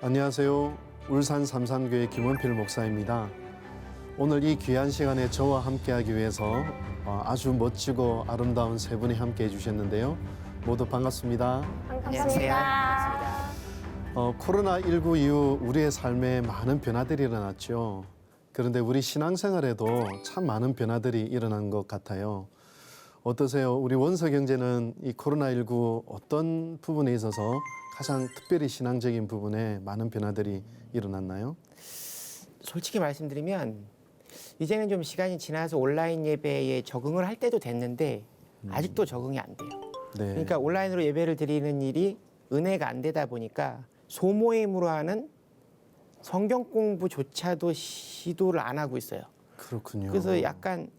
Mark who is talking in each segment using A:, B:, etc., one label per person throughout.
A: 안녕하세요. 울산 삼산교회 김원필 목사입니다. 오늘 이 귀한 시간에 저와 함께하기 위해서 아주 멋지고 아름다운 세 분이 함께해 주셨는데요. 모두 반갑습니다.
B: 안녕하세요.
A: 코로나19 이후 우리의 삶에 많은 변화들이 일어났죠. 그런데 우리 신앙생활에도 참 많은 변화들이 일어난 것 같아요. 어떠세요? 우리 원석 형제는 이 코로나19 어떤 부분에 있어서 가장 특별히 신앙적인 부분에 많은 변화들이 일어났나요?
B: 솔직히 말씀드리면 이제는 좀 시간이 지나서 온라인 예배에 적응을 할 때도 됐는데 아직도 적응이 안 돼요.
A: 네.
B: 그러니까 온라인으로 예배를 드리는 일이 은혜가 안 되다 보니까 소모임으로 하는 성경 공부조차도 시도를 안 하고 있어요.
A: 그렇군요.
B: 그래서 약간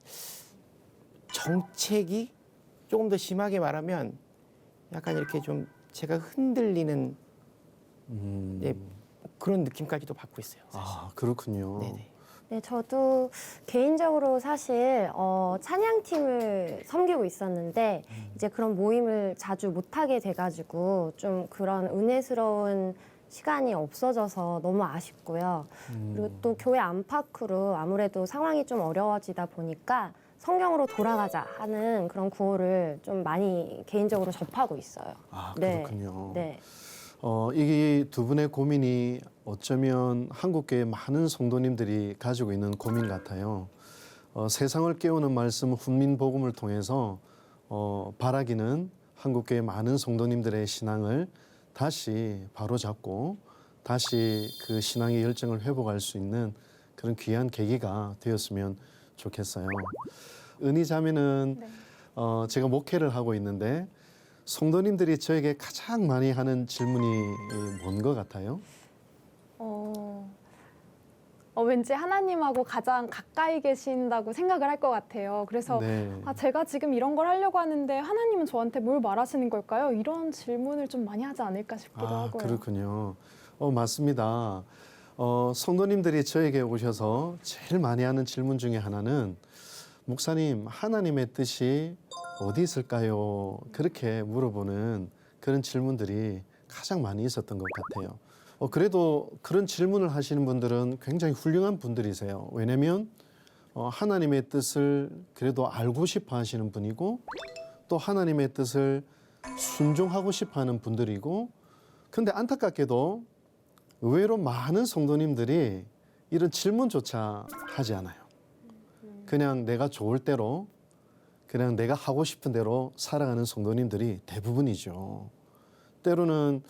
B: 정책이 조금 더 심하게 말하면 약간 이렇게 좀 제가 흔들리는 그런 느낌까지도 받고 있어요. 사실.
A: 아, 그렇군요.
B: 네네.
C: 네, 저도 개인적으로 사실 찬양팀을 섬기고 있었는데 이제 그런 모임을 자주 못하게 돼가지고 좀 그런 은혜스러운 시간이 없어져서 너무 아쉽고요. 그리고 또 교회 안팎으로 아무래도 상황이 좀 어려워지다 보니까 성경으로 돌아가자 하는 그런 구호를 좀 많이 개인적으로 접하고 있어요.
A: 아,
C: 네.
A: 그렇군요.
C: 네.
A: 이게 두 분의 고민이 어쩌면 한국교회 많은 성도님들이 가지고 있는 고민 같아요. 세상을 깨우는 말씀 훈민복음을 통해서 바라기는 한국교회 많은 성도님들의 신앙을 다시 바로잡고 다시 그 신앙의 열정을 회복할 수 있는 그런 귀한 계기가 되었으면 좋겠어요. 은희 자매는 제가 목회를 하고 있는데 성도님들이 저에게 가장 많이 하는 질문이 뭔 것 같아요?
D: 왠지 하나님하고 가장 가까이 계신다고 생각을 할 것 같아요. 그래서
A: 네.
D: 제가 지금 이런 걸 하려고 하는데 하나님은 저한테 뭘 말하시는 걸까요? 이런 질문을 좀 많이 하지 않을까 싶기도 하고요.
A: 그렇군요. 맞습니다. 성도님들이 저에게 오셔서 제일 많이 하는 질문 중에 하나는 목사님, 하나님의 뜻이 어디 있을까요? 그렇게 물어보는 그런 질문들이 가장 많이 있었던 것 같아요. 그래도 그런 질문을 하시는 분들은 굉장히 훌륭한 분들이세요. 왜냐하면 하나님의 뜻을 그래도 알고 싶어 하시는 분이고 또 하나님의 뜻을 순종하고 싶어 하는 분들이고 근데 안타깝게도 의외로 많은 성도님들이 이런 질문조차 하지 않아요. 그냥 내가 좋을 대로 그냥 내가 하고 싶은 대로 살아가는 성도님들이 대부분이죠. 때로는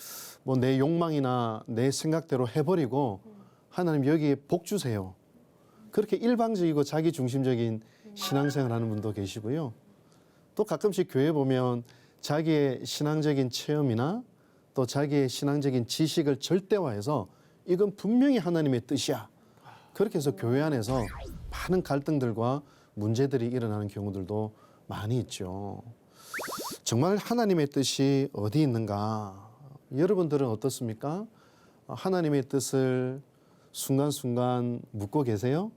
A: 뭐 내 욕망이나 내 생각대로 해버리고 하나님 여기에 복 주세요. 그렇게 일방적이고 자기중심적인 신앙생활 하는 분도 계시고요. 또 가끔씩 교회 보면 자기의 신앙적인 체험이나 또 자기의 신앙적인 지식을 절대화해서 이건 분명히 하나님의 뜻이야. 그렇게 해서 교회 안에서 많은 갈등들과 문제들이 일어나는 경우들도 많이 있죠. 정말 하나님의 뜻이 어디 있는가? 여러분들은 어떻습니까? 하나님의 뜻을 순간순간 묻고 계세요?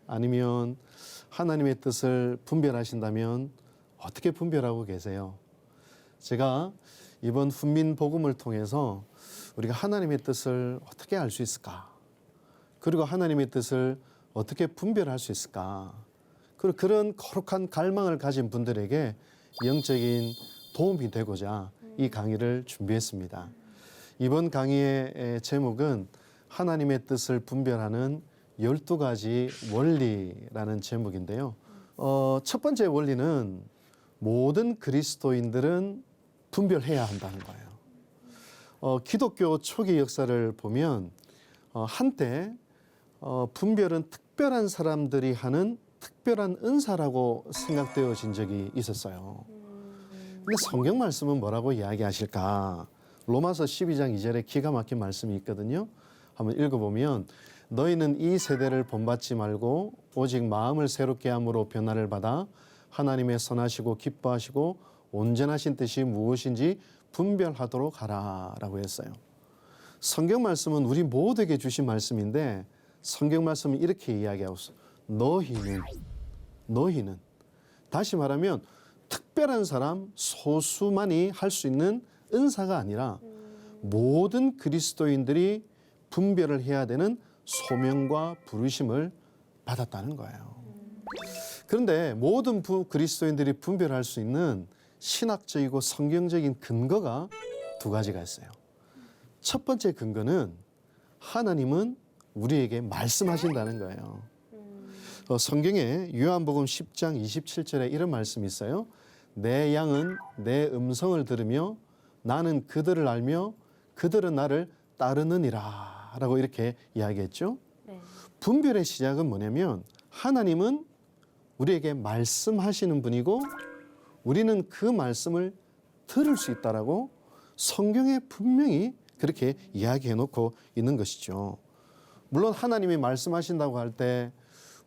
A: 아니면 하나님의 뜻을 분별하신다면 어떻게 분별하고 계세요? 제가 이번 훈민복음을 통해서 우리가 하나님의 뜻을 어떻게 알 수 있을까? 그리고 하나님의 뜻을 어떻게 분별할 수 있을까? 그리고 그런 거룩한 갈망을 가진 분들에게 영적인 도움이 되고자 이 강의를 준비했습니다. 이번 강의의 제목은 하나님의 뜻을 분별하는 12가지 원리라는 제목인데요. 첫 번째 원리는 모든 그리스도인들은 분별해야 한다는 거예요. 기독교 초기 역사를 보면 한때 분별은 특별한 사람들이 하는 특별한 은사라고 생각되어진 적이 있었어요. 근데 성경 말씀은 뭐라고 이야기하실까? 로마서 12장 2절에 기가 막힌 말씀이 있거든요. 한번 읽어보면 너희는 이 세대를 본받지 말고 오직 마음을 새롭게 함으로 변화를 받아 하나님의 선하시고 기뻐하시고 온전하신 뜻이 무엇인지 분별하도록 하라라고 했어요. 성경 말씀은 우리 모두에게 주신 말씀인데 성경 말씀은 이렇게 이야기하고 있어요. 너희는 다시 말하면 특별한 사람 소수만이 할 수 있는 은사가 아니라 모든 그리스도인들이 분별을 해야 되는 소명과 부르심을 받았다는 거예요. 그런데 모든 그리스도인들이 분별할 수 있는 신학적이고 성경적인 근거가 두 가지가 있어요. 첫 번째 근거는 하나님은 우리에게 말씀하신다는 거예요. 성경에 요한복음 10장 27절에 이런 말씀이 있어요. 내 양은 내 음성을 들으며 나는 그들을 알며 그들은 나를 따르느니라 라고 이렇게 이야기했죠.
C: 네.
A: 분별의 시작은 뭐냐면 하나님은 우리에게 말씀하시는 분이고 우리는 그 말씀을 들을 수 있다라고 성경에 분명히 그렇게 이야기해 놓고 있는 것이죠. 물론 하나님이 말씀하신다고 할 때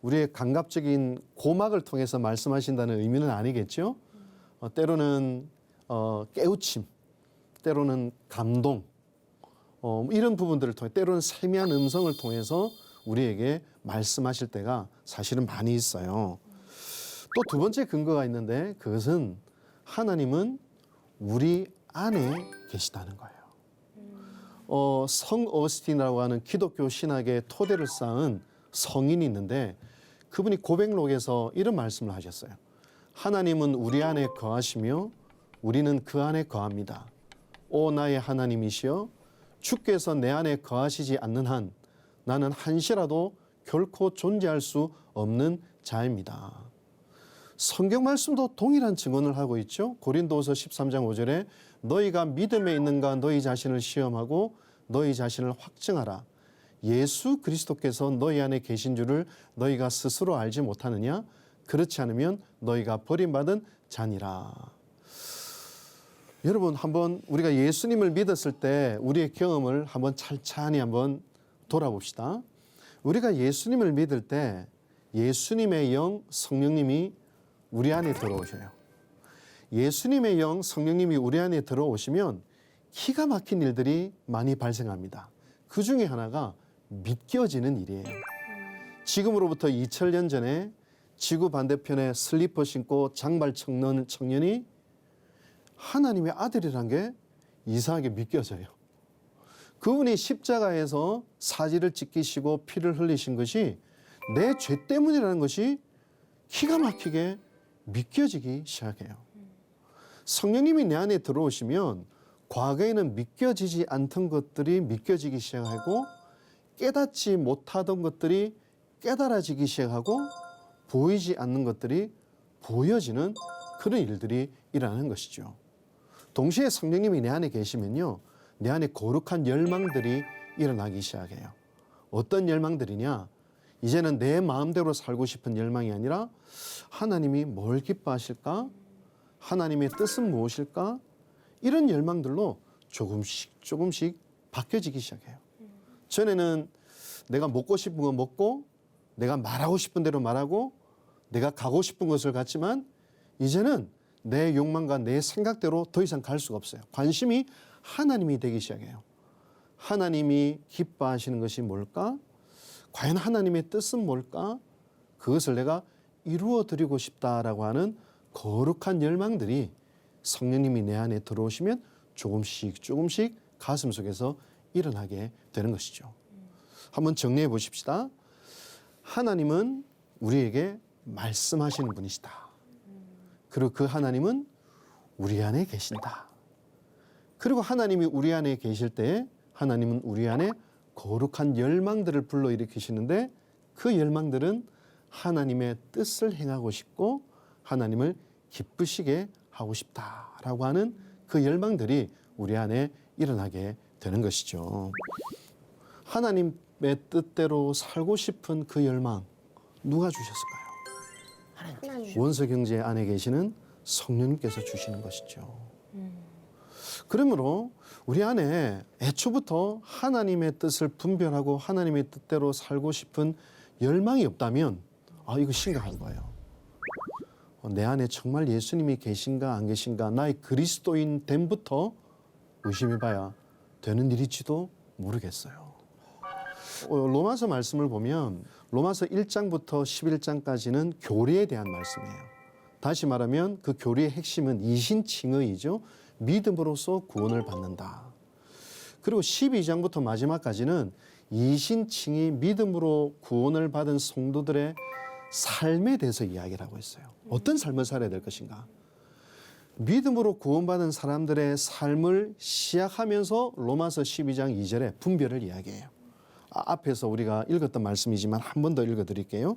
A: 우리의 감각적인 고막을 통해서 말씀하신다는 의미는 아니겠죠. 때로는 깨우침, 때로는 감동, 이런 부분들을 통해 때로는 세미한 음성을 통해서 우리에게 말씀하실 때가 사실은 많이 있어요. 또 두 번째 근거가 있는데 그것은 하나님은 우리 안에 계시다는 거예요. 성 어거스틴이라고 하는 기독교 신학의 토대를 쌓은 성인이 있는데 그분이 고백록에서 이런 말씀을 하셨어요. 하나님은 우리 안에 거하시며 우리는 그 안에 거합니다. 오 나의 하나님이시여 주께서 내 안에 거하시지 않는 한 나는 한시라도 결코 존재할 수 없는 자입니다. 성경 말씀도 동일한 증언을 하고 있죠. 고린도후서 13장 5절에 너희가 믿음에 있는가 너희 자신을 시험하고 너희 자신을 확증하라. 예수 그리스도께서 너희 안에 계신 줄을 너희가 스스로 알지 못하느냐? 그렇지 않으면 너희가 버림받은 자니라. 여러분 한번 우리가 예수님을 믿었을 때 우리의 경험을 한번 찬찬히 한번 돌아봅시다. 우리가 예수님을 믿을 때 예수님의 영 성령님이 우리 안에 들어오셔요. 예수님의 영 성령님이 우리 안에 들어오시면 기가 막힌 일들이 많이 발생합니다. 그 중에 하나가 믿겨지는 일이에요. 지금으로부터 2000년 전에 지구 반대편에 슬리퍼 신고 장발 청년이 하나님의 아들이란 게 이상하게 믿겨져요. 그분이 십자가에서 사지를 찢기시고 피를 흘리신 것이 내 죄 때문이라는 것이 기가 막히게 믿겨지기 시작해요. 성령님이 내 안에 들어오시면 과거에는 믿겨지지 않던 것들이 믿겨지기 시작하고 깨닫지 못하던 것들이 깨달아지기 시작하고 보이지 않는 것들이 보여지는 그런 일들이 일어나는 것이죠. 동시에 성령님이 내 안에 계시면요, 내 안에 거룩한 열망들이 일어나기 시작해요. 어떤 열망들이냐? 이제는 내 마음대로 살고 싶은 열망이 아니라 하나님이 뭘 기뻐하실까? 하나님의 뜻은 무엇일까? 이런 열망들로 조금씩 바뀌어지기 시작해요. 전에는 내가 먹고 싶은 거 먹고 내가 말하고 싶은 대로 말하고 내가 가고 싶은 것을 갔지만 이제는 내 욕망과 내 생각대로 더 이상 갈 수가 없어요. 관심이 하나님이 되기 시작해요. 하나님이 기뻐하시는 것이 뭘까? 과연 하나님의 뜻은 뭘까? 그것을 내가 이루어 드리고 싶다라고 하는 거룩한 열망들이 성령님이 내 안에 들어오시면 조금씩 가슴 속에서 일어나게 되는 것이죠. 한번 정리해 보십시다. 하나님은 우리에게 말씀하시는 분이시다. 그리고 그 하나님은 우리 안에 계신다. 그리고 하나님이 우리 안에 계실 때 하나님은 우리 안에 거룩한 열망들을 불러일으키시는데 그 열망들은 하나님의 뜻을 행하고 싶고 하나님을 기쁘시게 하고 싶다라고 하는 그 열망들이 우리 안에 일어나게 되는 것이죠. 하나님의 뜻대로 살고 싶은 그 열망 누가 주셨을까요?
C: 하나님.
A: 원서 경제 안에 계시는 성령님께서 주시는 것이죠. 그러므로 우리 안에 애초부터 하나님의 뜻을 분별하고 하나님의 뜻대로 살고 싶은 열망이 없다면 이거 심각한 거예요. 내 안에 정말 예수님이 계신가 안 계신가 나의 그리스도인 됨부터 의심해봐야 되는 일일지도 모르겠어요. 로마서 말씀을 보면 로마서 1장부터 11장까지는 교리에 대한 말씀이에요. 다시 말하면 그 교리의 핵심은 이신칭의이죠. 믿음으로써 구원을 받는다. 그리고 12장부터 마지막까지는 이신칭이 믿음으로 구원을 받은 성도들의 삶에 대해서 이야기를 하고 있어요. 어떤 삶을 살아야 될 것인가. 믿음으로 구원받은 사람들의 삶을 시작하면서 로마서 12장 2절에 분별을 이야기해요. 앞에서 우리가 읽었던 말씀이지만 한 번 더 읽어드릴게요.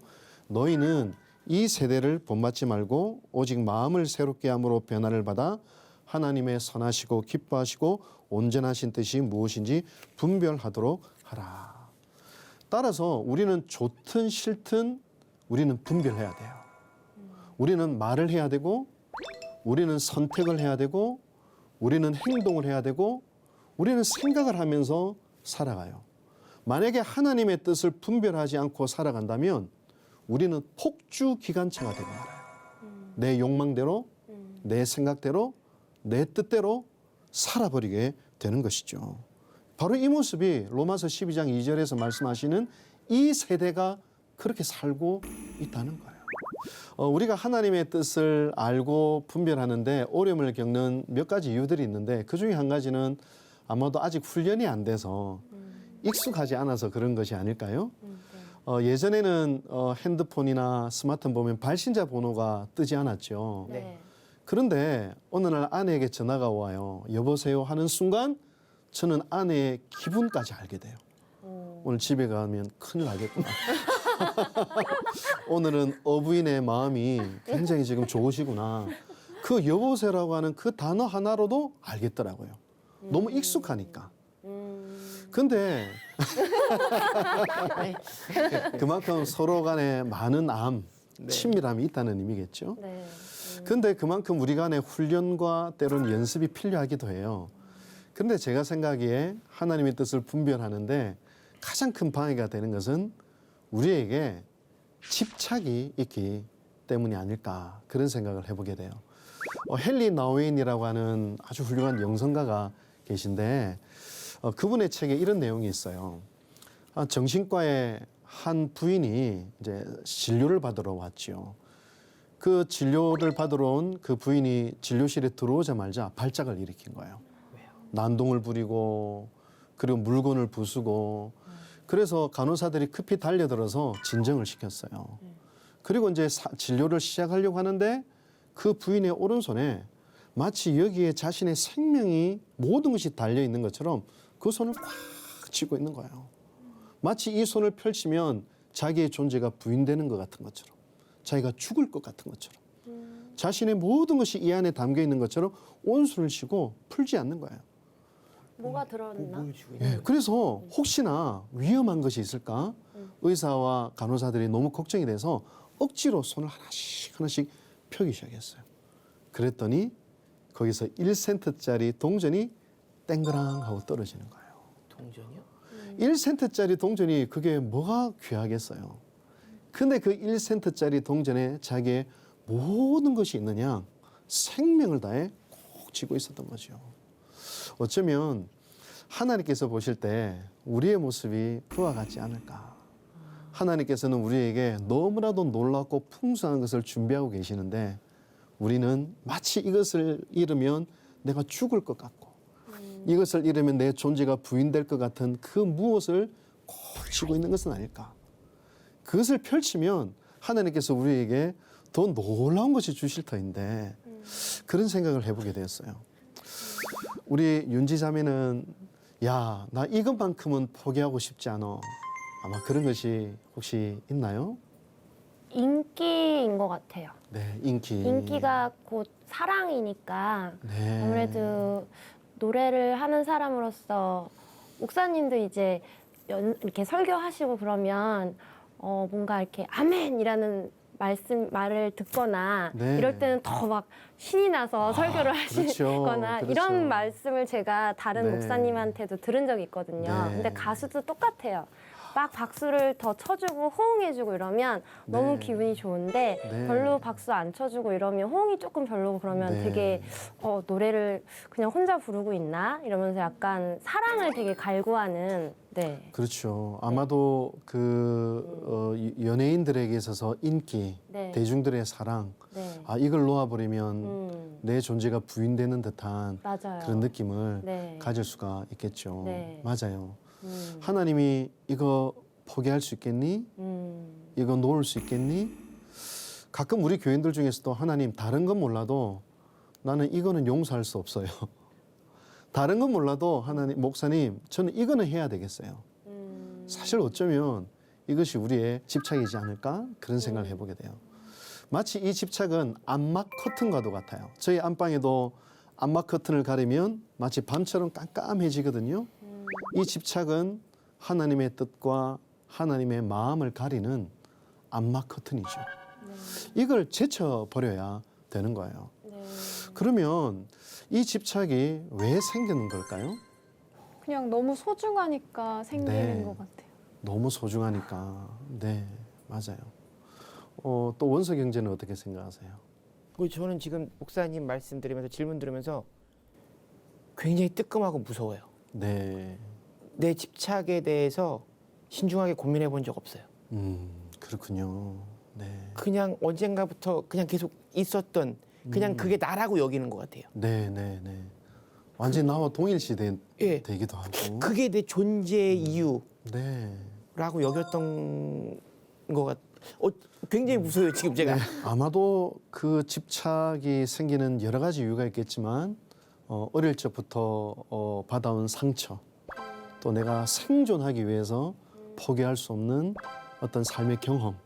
A: 너희는 이 세대를 본받지 말고 오직 마음을 새롭게 함으로 변화를 받아 하나님의 선하시고 기뻐하시고 온전하신 뜻이 무엇인지 분별하도록 하라. 따라서 우리는 좋든 싫든 우리는 분별해야 돼요. 우리는 말을 해야 되고 우리는 선택을 해야 되고 우리는 행동을 해야 되고 우리는 생각을 하면서 살아가요. 만약에 하나님의 뜻을 분별하지 않고 살아간다면 우리는 폭주 기관차가 되고 말아요. 내 욕망대로, 내 생각대로, 내 뜻대로 살아버리게 되는 것이죠. 바로 이 모습이 로마서 12장 2절에서 말씀하시는 이 세대가 그렇게 살고 있다는 거예요. 우리가 하나님의 뜻을 알고 분별하는데 어려움을 겪는 몇 가지 이유들이 있는데 그중에 한 가지는 아마도 아직 훈련이 안 돼서 익숙하지 않아서 그런 것이 아닐까요? 예전에는 핸드폰이나 스마트폰 보면 발신자 번호가 뜨지 않았죠.
C: 네.
A: 그런데 어느 날 아내에게 전화가 와요. 여보세요 하는 순간 저는 아내의 기분까지 알게 돼요. 오늘 집에 가면 큰일 나겠구나. 오늘은 어부인의 마음이 굉장히 지금 좋으시구나. 그 여보세요라고 하는 그 단어 하나로도 알겠더라고요. 너무 익숙하니까. 근데 그만큼 서로 간에 많은 친밀함이 있다는 의미겠죠.
C: 네.
A: 근데 그만큼 우리 간의 훈련과 때로는 연습이 필요하기도 해요. 그런데 제가 생각하기에 하나님의 뜻을 분별하는데 가장 큰 방해가 되는 것은 우리에게 집착이 있기 때문이 아닐까 그런 생각을 해보게 돼요. 헨리 나우인이라고 하는 아주 훌륭한 영성가가 계신데 그분의 책에 이런 내용이 있어요. 정신과의 한 부인이 이제 진료를 받으러 왔죠. 그 진료를 받으러 온 그 부인이 진료실에 들어오자마자 발작을 일으킨 거예요.
B: 왜요?
A: 난동을 부리고 그리고 물건을 부수고 그래서 간호사들이 급히 달려들어서 진정을 시켰어요. 그리고 이제 진료를 시작하려고 하는데 그 부인의 오른손에 마치 여기에 자신의 생명이 모든 것이 달려 있는 것처럼 그 손을 꽉 쥐고 있는 거예요. 마치 이 손을 펼치면 자기의 존재가 부인되는 것 같은 것처럼 자기가 죽을 것 같은 것처럼 자신의 모든 것이 이 안에 담겨 있는 것처럼 온수를 쉬고 풀지 않는 거예요.
C: 뭐가 들어있나?
B: 뭘 주고 있는
A: 예, 그래서 혹시나 위험한 것이 있을까 의사와 간호사들이 너무 걱정이 돼서 억지로 손을 하나씩 하나씩 펴기 시작했어요. 그랬더니 거기서 1센트짜리 동전이 땡그랑 하고 떨어지는 거예요.
B: 동전이요?
A: 1센트짜리 동전이 그게 뭐가 귀하겠어요. 근데 그 1센트짜리 동전에 자기의 모든 것이 있느냐 생명을 다해 꼭 쥐고 있었던 거죠. 어쩌면 하나님께서 보실 때 우리의 모습이 그와 같지 않을까. 하나님께서는 우리에게 너무나도 놀랍고 풍성한 것을 준비하고 계시는데 우리는 마치 이것을 잃으면 내가 죽을 것 같고 이것을 잃으면 내 존재가 부인될 것 같은 그 무엇을 꼭 쥐고 있는 것은 아닐까. 그것을 펼치면 하나님께서 우리에게 더 놀라운 것이 주실 터인데 그런 생각을 해보게 되었어요. 우리 윤지 자매는 야, 나 이것만큼은 포기하고 싶지 않아. 아마 그런 것이 혹시 있나요?
C: 인기인 것 같아요.
A: 네, 인기.
C: 인기가 곧 사랑이니까
A: 네.
C: 아무래도 노래를 하는 사람으로서 목사님도 이제 이렇게 설교하시고 그러면 뭔가 이렇게 아멘이라는 말을 듣거나
A: 네.
C: 이럴 때는 더 막 신이 나서 설교를 하시거나
A: 그렇죠.
C: 이런 말씀을 제가 다른
A: 네.
C: 목사님한테도 들은 적이 있거든요.
A: 네.
C: 근데 가수도 똑같아요. 막 박수를 더 쳐주고 호응해주고 이러면 너무
A: 네.
C: 기분이 좋은데
A: 네.
C: 별로 박수 안 쳐주고 이러면 호응이 조금 별로고 그러면
A: 네.
C: 되게 노래를 그냥 혼자 부르고 있나 이러면서 약간 사랑을 되게 갈구하는 네.
A: 그렇죠. 아마도 연예인들에게 있어서 인기,
C: 네.
A: 대중들의 사랑,
C: 네.
A: 이걸 놓아버리면 내 존재가 부인되는 듯한
C: 맞아요.
A: 그런 느낌을
C: 네.
A: 가질 수가 있겠죠.
C: 네.
A: 맞아요.
C: 음.
A: 하나님이 이거 포기할 수 있겠니? 이거 놓을 수 있겠니? 가끔 우리 교인들 중에서도 하나님 다른 건 몰라도 나는 이거는 용서할 수 없어요. 다른 건 몰라도 하나님 목사님 저는 이거는 해야 되겠어요. 사실 어쩌면 이것이 우리의 집착이지 않을까 그런 생각을 해보게 돼요. 마치 이 집착은 암막 커튼과도 같아요. 저희 안방에도 암막 커튼을 가리면 마치 밤처럼 깜깜해지거든요. 이 집착은 하나님의 뜻과 하나님의 마음을 가리는 암막 커튼이죠. 이걸 제쳐버려야 되는 거예요.
C: 네.
A: 그러면 이 집착이 왜 생기는 걸까요?
D: 그냥 너무 소중하니까 생기는
A: 네.
D: 것 같아요.
A: 너무 소중하니까. 네, 맞아요. 또 원서 경제는 어떻게 생각하세요?
B: 저는 지금 목사님 말씀 들으면서 질문 들으면서 굉장히 뜨끔하고 무서워요.
A: 네,
B: 내 집착에 대해서 신중하게 고민해 본 적 없어요.
A: 그렇군요. 네,
B: 그냥 언젠가부터 그냥 계속 있었던 그냥 그게 나라고 여기는 것 같아요.
A: 네, 네, 네. 완전히 나와 동일시
B: 예.
A: 되기도 하고.
B: 그게 내 존재의 이유라고
A: 네.
B: 여겼던 것 같. 굉장히 무서워요 지금 제가.
A: 아마도 그 집착이 생기는 여러 가지 이유가 있겠지만 어릴 적부터 받아온 상처, 또 내가 생존하기 위해서 포기할 수 없는 어떤 삶의 경험,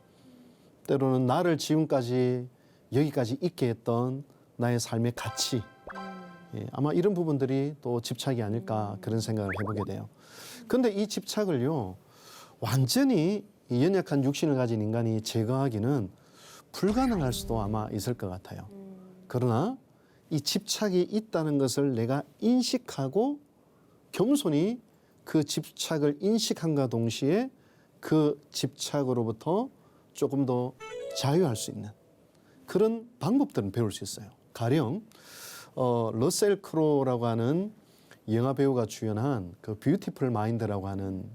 A: 때로는 나를 지금까지 여기까지 있게 했던 나의 삶의 가치, 아마 이런 부분들이 또 집착이 아닐까 그런 생각을 해보게 돼요. 근데 이 집착을요 완전히 이 연약한 육신을 가진 인간이 제거하기는 불가능할 수도 아마 있을 것 같아요. 그러나 이 집착이 있다는 것을 내가 인식하고 겸손히 그 집착을 인식함과 동시에 그 집착으로부터 조금 더 자유할 수 있는 그런 방법들은 배울 수 있어요. 가령 러셀 크로우라고 하는 영화 배우가 주연한 그 뷰티풀 마인드라고 하는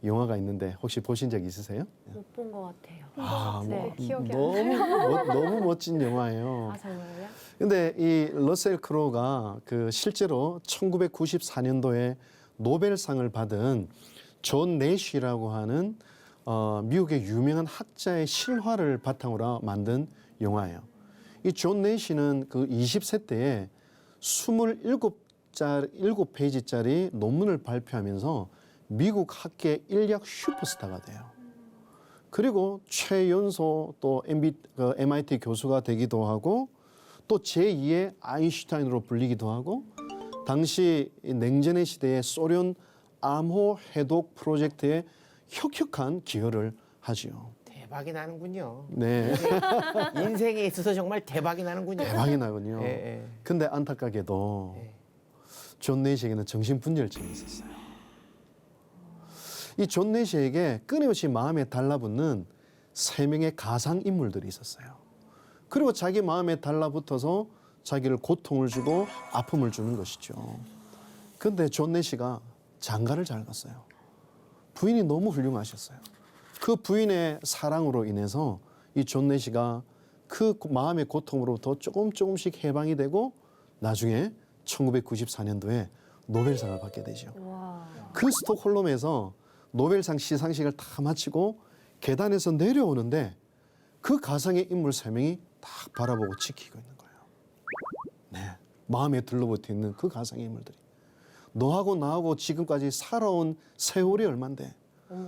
A: 영화가 있는데 혹시 보신 적 있으세요?
C: 못 본 것 같아요.
D: 네, 기억이 안
A: 너무 멋진 영화예요.
C: 아 정말요?
A: 근데 이 러셀 크로우가 그 실제로 1994년도에 노벨상을 받은 존 내쉬라고 하는 미국의 유명한 학자의 실화를 바탕으로 만든 영화예요. 이 존 내쉬는 그 20세 때에 27페이지짜리 논문을 발표하면서 미국 학계 인력 슈퍼스타가 돼요. 그리고 최연소 또 MIT 교수가 되기도 하고 또 제2의 아인슈타인으로 불리기도 하고 당시 냉전의 시대에 소련 암호 해독 프로젝트에 혁혁한 기여를 하지요.
B: 대박이 나는군요.
A: 네,
B: 인생에 있어서 정말 대박이 나는군요.
A: 대박이 나군요.
B: 예, 예.
A: 근데 안타깝게도
B: 예.
A: 존 내시에게는 정신분열증이 있었어요. 이 존 내시에게 끊임없이 마음에 달라붙는 3명의 가상 인물들이 있었어요. 그리고 자기 마음에 달라붙어서 자기를 고통을 주고 아픔을 주는 것이죠. 그런데 존 내시가 장가를 잘 갔어요. 부인이 너무 훌륭하셨어요. 그 부인의 사랑으로 인해서 이 존 내시가 그 마음의 고통으로부터 조금씩 해방이 되고 나중에 1994년도에 노벨상을 받게 되죠.
C: 와.
A: 그 스톡홀름에서 노벨상 시상식을 다 마치고 계단에서 내려오는데 그 가상의 인물 3명이 딱 바라보고 지키고 있는 거예요. 네, 마음에 들러붙어 있는 그 가상의 인물들이. 너하고 나하고 지금까지 살아온 세월이 얼만데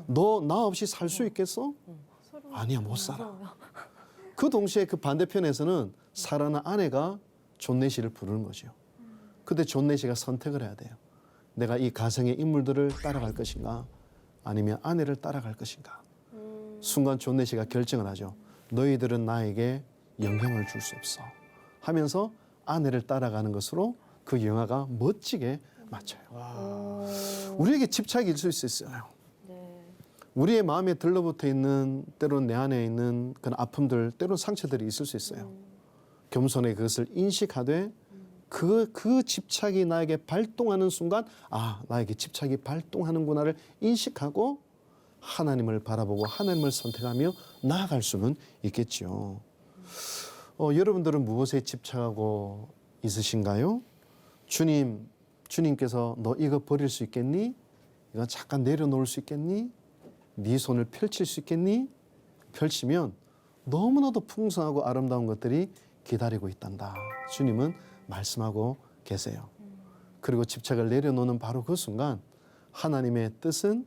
A: 너 나 없이 살 수 있겠어? 아니야, 못 살아. 그 동시에 그 반대편에서는 사랑하는 아내가 존 내시를 부르는 거죠. 근데 존 내시가 선택을 해야 돼요. 내가 이 가상의 인물들을 따라갈 것인가 아니면 아내를 따라갈 것인가. 순간 존 내시가 결정을 하죠. 너희들은 나에게 영향을 줄 수 없어 하면서 아내를 따라가는 것으로 그 영화가 멋지게 맞춰요. 우리에게 집착이 있을 수 있어요.
C: 네.
A: 우리의 마음에 들러붙어 있는 때로는 내 안에 있는 그런 아픔들, 때로는 상처들이 있을 수 있어요. 겸손히 그것을 인식하되 그 집착이 나에게 발동하는 순간 아, 나에게 집착이 발동하는구나를 인식하고 하나님을 바라보고 하나님을 선택하며 나아갈 수는 있겠죠. 여러분들은 무엇에 집착하고 있으신가요? 주님께서 너 이거 버릴 수 있겠니? 이거 잠깐 내려놓을 수 있겠니? 네 손을 펼칠 수 있겠니? 펼치면 너무나도 풍성하고 아름다운 것들이 기다리고 있단다. 주님은 말씀하고 계세요. 그리고 집착을 내려놓는 바로 그 순간 하나님의 뜻은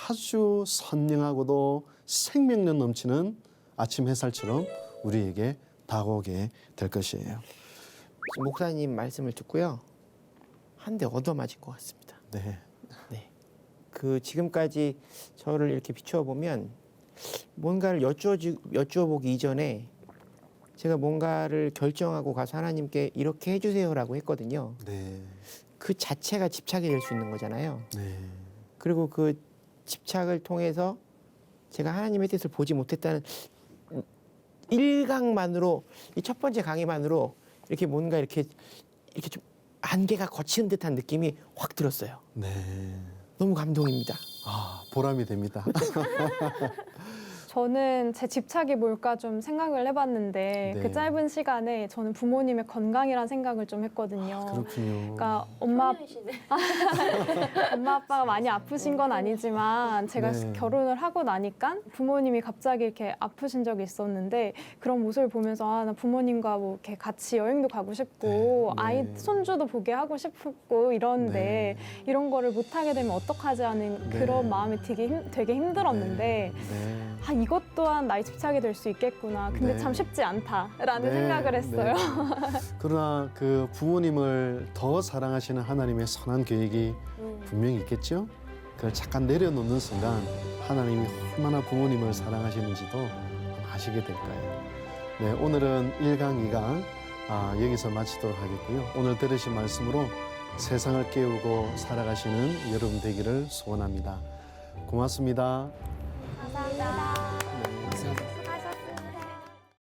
A: 아주 선명하고도 생명력 넘치는 아침 햇살처럼 우리에게 다가오게 될 것이에요.
B: 목사님 말씀을 듣고요. 한 대 얻어맞은 것 같습니다.
A: 네.
B: 그 지금까지 저를 이렇게 비추어 보면 뭔가를 여쭈어보기 이전에 제가 뭔가를 결정하고 가서 하나님께 이렇게 해주세요라고 했거든요.
A: 네.
B: 그 자체가 집착이 될 수 있는 거잖아요.
A: 네.
B: 그리고 그 집착을 통해서 제가 하나님의 뜻을 보지 못했다는 일강만으로 이 첫 번째 강의만으로 이렇게 뭔가 이렇게 좀 안개가 거치는 듯한 느낌이 확 들었어요.
A: 네.
B: 너무 감동입니다.
A: 아, 보람이 됩니다.
D: 저는 제 집착이 뭘까 좀 생각을 해봤는데
A: 네.
D: 그 짧은 시간에 저는 부모님의 건강이란 생각을 좀 했거든요.
A: 그렇군요.
D: 그러니까 엄마 아빠가 많이 아프신 건 아니지만 제가
A: 네.
D: 결혼을 하고 나니까 부모님이 갑자기 이렇게 아프신 적이 있었는데 그런 모습을 보면서 아, 나 부모님과 뭐 이렇게 같이 여행도 가고 싶고
A: 네.
D: 아이 손주도 보게 하고 싶고 이런데
A: 네.
D: 이런 거를 못 하게 되면 어떡하지 하는
A: 네.
D: 그런 마음이 되게 힘들었는데
A: 네.
D: 아, 이것 또한 나의 집착이 될 수 있겠구나. 근데
A: 네.
D: 참 쉽지 않다라는
A: 네,
D: 생각을 했어요.
A: 네. 그러나 그 부모님을 더 사랑하시는 하나님의 선한 계획이 분명히 있겠죠. 그걸 잠깐 내려놓는 순간 하나님이 얼마나 부모님을 사랑하시는지도 아시게 될 거예요. 네, 오늘은 1강, 2강 여기서 마치도록 하겠고요. 오늘 들으신 말씀으로 세상을 깨우고 살아가시는 여러분 되기를 소원합니다. 고맙습니다.
C: 감사합니다.